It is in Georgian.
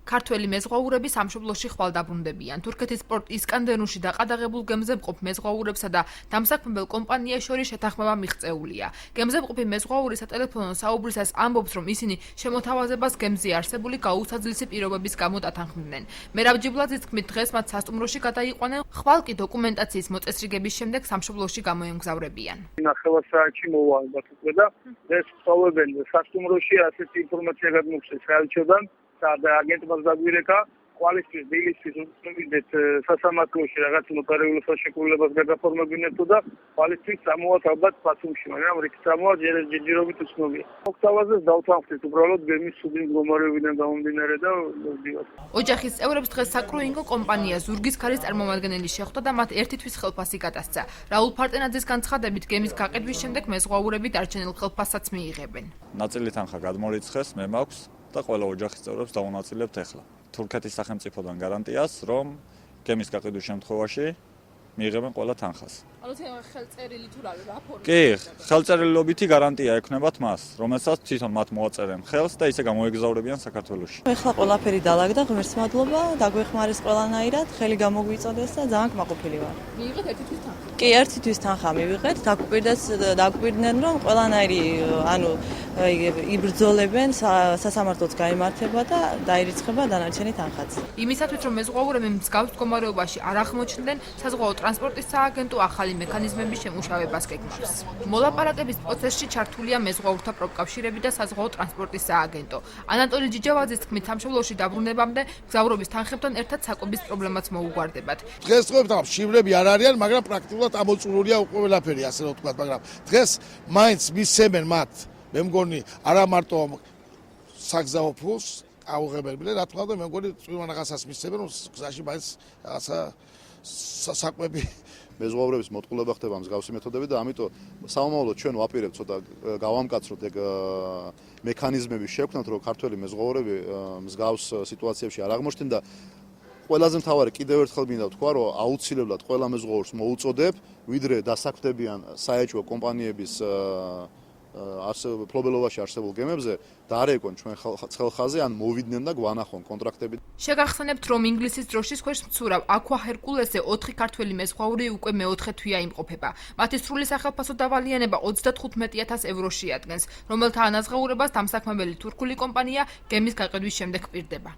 ქართველი მეზღვაურები სამშობლოში ხვალ დაბრუნდებიან. თურქეთის პორტ ისკანდერუნში დაყადაღებულ გემზემყოფ მეზღვაურებსა და დამსაქმებელ კომპანიას შორის შეთანხმება მიღწეულია. გემზემყოფი მეზღვაური სატელეფონო საუბრისას ამბობს, რომ ისინი შემოთავაზებას გემზე არსებული გაუსაძლისი პირობების გამო დათანხმდნენ. მერაბ ჯიბლაძის თქმით, დღეს მათ სასტუმროში გადაიყვანენ, ხვალ კი დოკუმენტაციის მოწესრიგების შემდეგ სამშობლოში გამოემგზავრებიან. 9 საათში მოვა ალბათ უკვე და ეს სწავლობენ სასტუმროში ასეთი ინფორმაცია გადმოგცეს საელჩოდან და აგენტმა დაგვირეკა ყვალისთვის დილისთვის უწევდით სასამართლოში რაღაც ნოტარიულ საშეკრულებას გაგაფორმებინებო და ყვალისთვის წამოვათ ალბათ პასუმში, მაგრამ რით წამოვათ ჯერჯერობით უცნობია. მოქცევაზე დავთანხმდით უბრალოდ გემის სუდი მდგომარეობიდან გამომდინარე და მოვდივართ. ოჯახის წევრებს დღეს საკრუინგო კომპანია ზურგის ქარის წარმომადგენელი შეხვდა და მათ ერთი თვის ხელფასი გადასცა. რაულ ფარტენაძის განცხადებით, გემის გაყიდვის შემდეგ მეზღვაურები დარჩენილ ხელფასსაც მიიღებენ. ნაწილი თანხა გადმორიცხეს, მე მაქვს და ყველა ოჯახის წევრებს დავუნაწილებთ ახლა. თურქეთის სახელმწიფოდან გარანტიას, რომ გემის გაყიდვის შემთხვევაში მიიღებენ ყველა თანხას. ანუ ხელწერილი თუ რა ფორმით? კი, ხელწერილობითი გარანტია ექნებათ მას, რომელსაც თვითონ მათ მოაწერენ ხელს და ისე გამოეგზავრებიან საქართველოში. ეხლა ყველაფერი დაალაგდა, ღმერთს მადლობა, დაგვეხმარეს ყველანაირად, ხელი გამოგვიწოდეს და ძალიან კმაყოფილი ვარ. მიიღეთ ერთი თვის თანხა? კი, ერთი თვის თანხა მივიღეთ, დაგვიკვირდნენ, რომ ყველანაირი, ანუ იბრძოლებენ, სასამართლოც გაიმართება და დაირიცხება დანარჩენი თანხაც. იმისათვის, რომ მეზღვაურები მსგავს მდგომარეობაში არ აღმოჩნდნენ, საზღვაო ტრანსპორტის სააგენტო ახალი მექანიზმების შემუშავებას გეგმავს. მოლაპარაკების პროცესში ჩართულია მეზღვაურთა პროფკავშირები და საზღვაო ტრანსპორტის სააგენტო. ანატოლი ჯიჯავაძის თქმით, სამშობლოში დაბრუნებამდე მგზავრობის თანხებთან ერთად საკვების პრობლემაც მოუგვარდებათ. დღესდღეობით შივრები არ არიან, მაგრამ პრაქტიკულად ამოწურულია ყველაფერი, ასე რომ ვთქვათ, მაგრამ დღეს მაინც მისცემენ მათ, მე მგონი, არა მარტო საგზაო ფულს აუღებენ, რა თქმა უნდა, მე მგონი წვიმა რაღაცას მისცემენ, რომ გზაში მაინც რაღაცა საკვები მეზღვაურების მოტყულება ხდება მსგავსი მეთოდები და ამიტომ სამომავლოდ ჩვენ ვაპირებთ ცოტა გავამკაცროთ ეგ მექანიზმების შექმნათ, რომ ქართველი მეზღვაურები მსგავს სიტუაციებში არ აღმოჩნდნენ და ყველაზე მთავარი კიდევ ერთხელ მინდა ვთქვა, რომ აუცილებლად ყველა მეზღვაურს მოუწოდებ, ვიდრე დასაქმდებიან საეჭვო კომპანიების ფლობელობაში არსებულ გემებზე და არ ეკონ ჩვენ ხელხაზე ან მოვიდნენ და გვანახონ კონტრაქტები. შეგახსენებთ, რომ ინგლისის დროშის ქვეშ მცურავ აქვა ჰერკულესზე 4 ქართველი მეზღვაური უკვე მეოთხე თვეა იმყოფება. მათი სრული სახელფასო დავალიანება 35,000 ევროში ადგენს, რომელთა ანაზღაურებას დამსაქმებელი თურქული კომპანია გემის გაყიდვის შემდეგ პირდება.